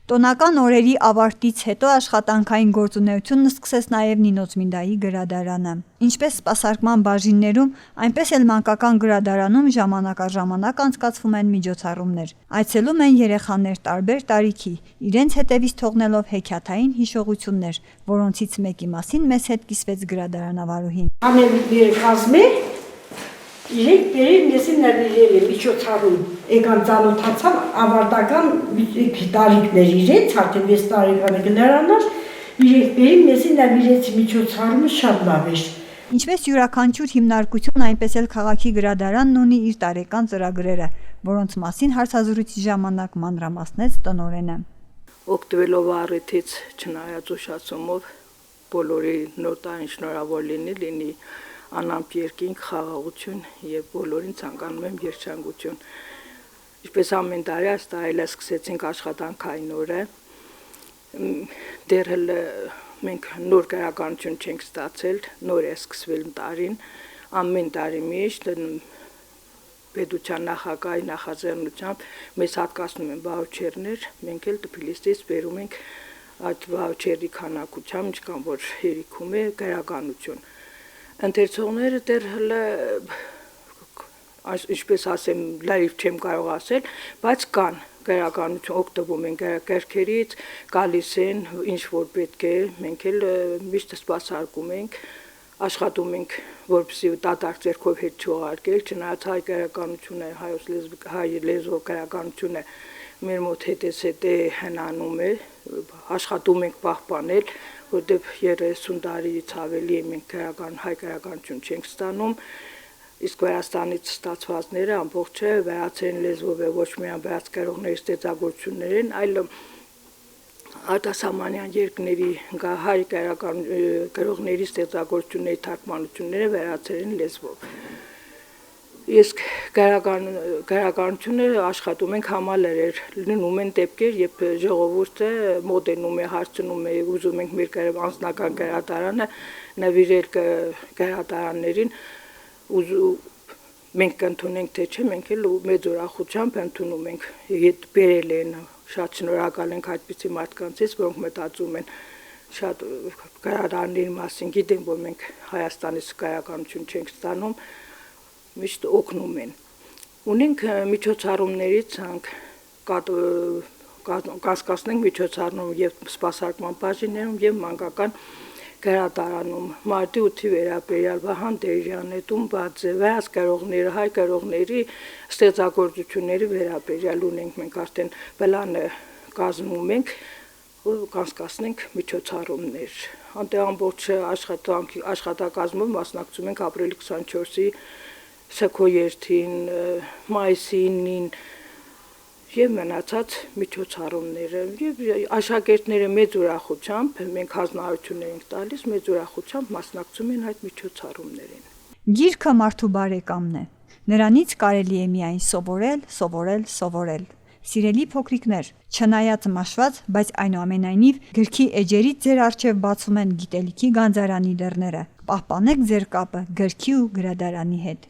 Տոնական օրերի ավարտից հետո աշխատանքային գործունեությունն սկսեց նաև Նինո Ծմինդայի գրադարանը։ Ինչպես սպասարկման բաժիններում, այնպես էլ մանկական գրադարանում ժամանակ առ ժամանակ անցկացվում են միջոցառումներ։ Այցելում են երեխաներ տարբեր տարիքի, իրենց հետևից թողնելով հեքիաթային հիշողություններ, որոնցից մեկի մասին մեզ հետ կիսվեց գրադարանավարուհին։ Իրենք բերել մեզի նվիրել է միջոցառում, եկան ծանոթացան ավարտական տարիքներ իրենց, արդեն 6 տարեկան գնարանալ, իրենք բերել մեզի նվիրեցի միջոցառումը շատ լավ էր։ Ինչպես յուրաքանչյուր հիմնարկություն, այնպես էլ քաղաքի գրադարանն ունի իր տարեկան ծրագրերը, որոնց մասին հարցազրույցի ժամանակ մանրամասնեց տնօրենը։ Օգտվելով առիթից, չնայած ուշացումով, բոլորի նոր տարին շնորհավոր լինի անամպ երկինք, խաղաղություն եւ բոլորին ցանկանում եմ երջանկություն։ Ինչպես ամեն տարի այս տարի էլ սկսեցինք աշխատանքային օրը, դեռ մենք նոր գրականություն չենք ստացել, նոր է սկսվել տարին, ամեն տարի միշտ պետության նախագահի նախաձեռնությամբ մեզ հատկացնում են վաուչերներ, մենք էլ Թբիլիսից բերում ենք այդ վաուչերի քանակությամբ, ինչքան որ հերիքում է գրականություն։ Ընթերցողները դեռ ինչպես ասեմ, լայվ չեմ կարող ասել, բայց կան գրականություն, օգտվում են գրքերից, գալիս են, ինչ որ պետք է, մենք էլ միշտ սպասարկում ենք, աշխատում ենք, որպեսզի դատարկ ձեռքով հետ չուղարկել, չնայած հայ գրականությունը, հայ լեզվով գրականությունը մեր մոտ հետե հնանում է, աշխատում ենք պահպանել, որտեղ 30 տարից ավելի մենք հայ գրականություն չենք ստանում, իսկ Վրաստանից ստացվածները ամբողջը վրացերեն լեզվով է, ոչ միայն վրաց գրողների ստեղծագործություններ են, այլ արտասահմանյան երկրների հայ գրողների ստեղծագործությունների թարգմանությունները վրացերեն լեզվով։ Իսկ գրականությունը աշխատում ենք համալրել, լինում են դեպքեր, երբ ժողովուրդը մոտենում է, հարցնում է, ուզում ենք մեր անձնական գրադարանը նվիրել գրադարաններին, մենք կընդունենք թե չէ, մենք էլ մեծ ուրախությամբ ընդունում ենք, հետ բերել են, շատ շնորհակալ ենք այդպիսի մարդկանցից, որոնք մտածում են շատ գրադարանների մասին, գիտեն, որ մենք Հայաստանից գրականություն չենք ստանում, միշտ օգնում են։ Ունենք միջոցառումների ցանկ, կասկածենք միջոցառում եւ սպասարկման բաժիններում եւ մանկական գրադարանում, մարտի 8-ի վերաբերյալ Վահան Տերյանը, Տումբաձե, վրաց գրողների, հայ գրողների ստեղծագործությունների վերաբերյալ ունենք մենք արդեն պլանը կազմում ենք, կասկածենք միջոցառումներ։ Անտեղ ամբողջ աշխատակազմով մասնակցում ենք ապրիլի 24-ի Սքոյերթին, մայիսի 9-ին եւ մնացած միջոցառումները եւ աշակերտները մեծ ուրախությամբ մենք հանձնարարություններ ենք տալիս, մեծ ուրախությամբ մասնակցում են այդ միջոցառումներին։ Գիրքը մարդու բարեկամն է։ Նրանից կարելի է միայն սովորել։ Սիրելի փոքրիկներ, չնայած մաշված, բայց այնուամենայնիվ գրքի էջերից ձեր առջև բացում են գիտելիքի գանձարանի դռները։ Պահպանեք ձեր կապը գրքի ու գրադարանի հետ։